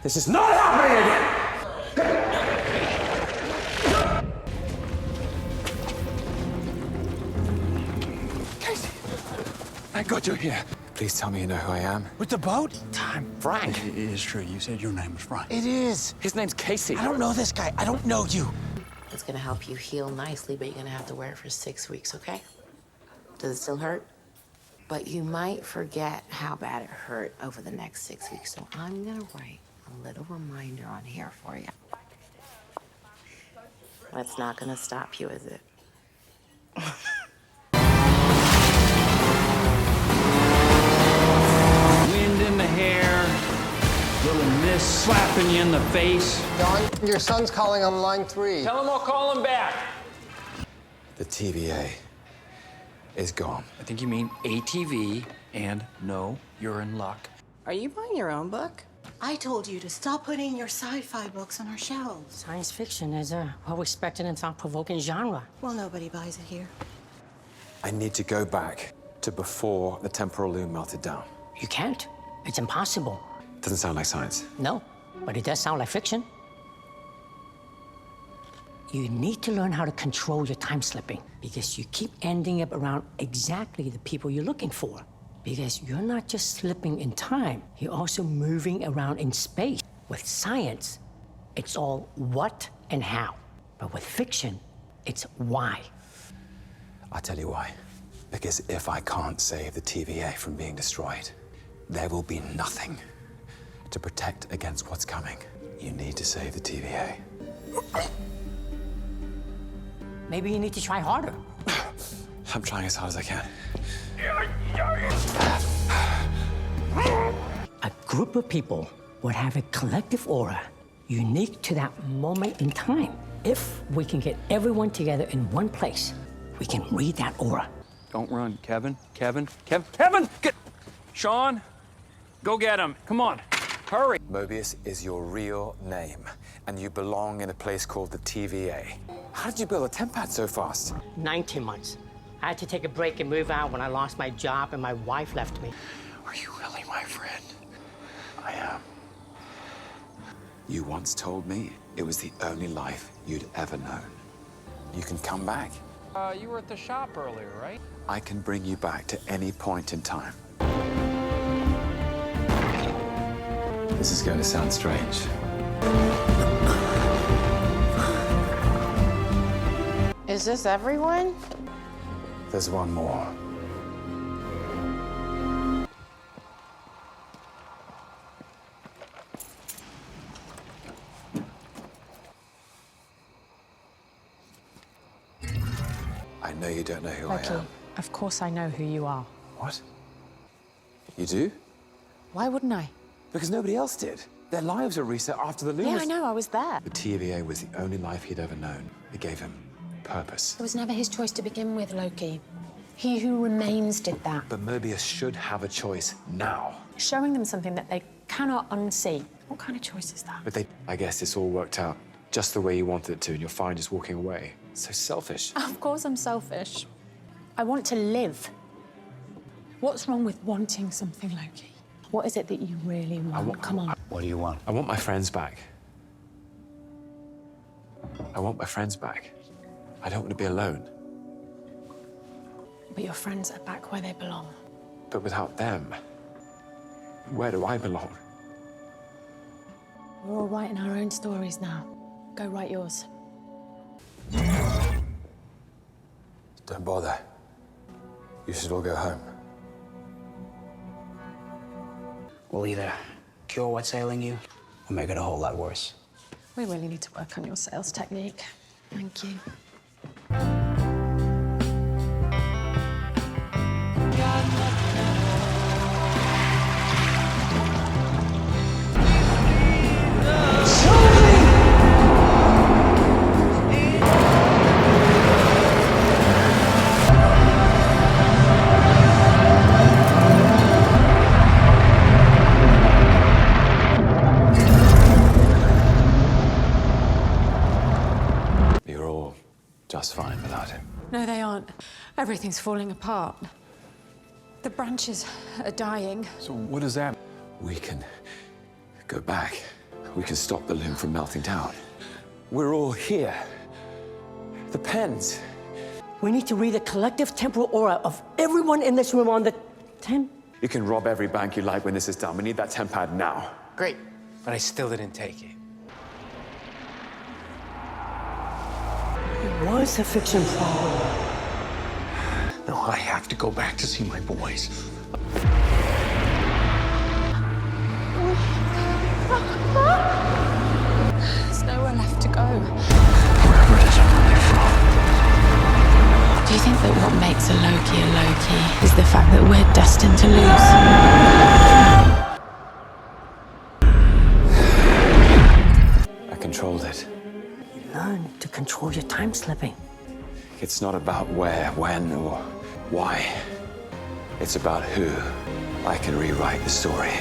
This is not happening again! Casey, thank God you're here. Please tell me you know who I am. With the boat? Time. Frank. It is true. You said your name was Frank. It is. His name's Casey. I don't know this guy. I don't know you. It's gonna help you heal nicely, but you're gonna have to wear it for 6 weeks, okay? Does it still hurt? But you might forget how bad it hurt over the next 6 weeks, so I'm gonna write a little reminder on here for you. That's not gonna stop you, is it? Wind in the hair, little mist slapping you in the face. Don, your son's calling on line 3. Tell him I'll call him back. The TVA is gone. I think you mean ATV, and no, you're in luck. Are you buying your own book? I told you to stop putting your sci-fi books on our shelves. Science fiction is a well-respected and thought-provoking genre. Well, nobody buys it here. I need to go back to before the temporal loom melted down. You can't. It's impossible. Doesn't sound like science. No, but it does sound like fiction. You need to learn how to control your time slipping because you keep ending up around exactly the people you're looking for. Because you're not just slipping in time, you're also moving around in space. With science, it's all what and how. But with fiction, it's why. I'll tell you why. Because if I can't save the TVA from being destroyed, there will be nothing to protect against what's coming. You need to save the TVA. Maybe you need to try harder. I'm trying as hard as I can. A group of people would have a collective aura unique to that moment in time. If we can get everyone together in one place, we can read that aura. Don't run, Kevin. Kevin! Get... Sean, go get him. Come on, hurry. Mobius is your real name, and you belong in a place called the TVA. How did you build a tempad so fast? 19 months. I had to take a break and move out when I lost my job and my wife left me. Are you really my friend? I am. You once told me it was the only life you'd ever known. You can come back. You were at the shop earlier, right? I can bring you back to any point in time. This is going to sound strange. Is this everyone? There's one more. I know you don't know who Loki, I am. of course I know who you are. What? You do? Why wouldn't I? Because nobody else did. Their lives were reset after the loom Yeah, was... I know, I was there. The TVA was the only life he'd ever known. It gave him purpose. It was never his choice to begin with, Loki. He who remains did that. But Mobius should have a choice now. Showing them something that they cannot unsee. What kind of choice is that? But I guess this all worked out just the way you wanted it to, and you're fine just walking away. So selfish. Of course I'm selfish. I want to live. What's wrong with wanting something, Loki? What is it that you really want? Come on. What do you want? I want my friends back. I want my friends back. I don't want to be alone. But your friends are back where they belong. But without them, where do I belong? We're all writing our own stories now. Go write yours. Don't bother. You should all go home. We'll either cure what's ailing you or make it a whole lot worse. We really need to work on your sales technique. Thank you. You're all just fine without him. No, they aren't. Everything's falling apart. The branches are dying. So what does that... We can go back We can stop the loom from melting down. We're all here. The pens. We need to read the collective temporal aura of everyone in this room on the 10. You can rob every bank you like when this is done. We need that 10 pad now. Great, but I still didn't take it. It was a fiction problem. No, I have to go back to see my boys. There's nowhere left to go. Wherever it is I'm running from. Do you think that what makes a Loki is the fact that we're destined to lose? I controlled it. Learn to control your time slipping. It's not about where, when, or why. It's about who. I can rewrite the story.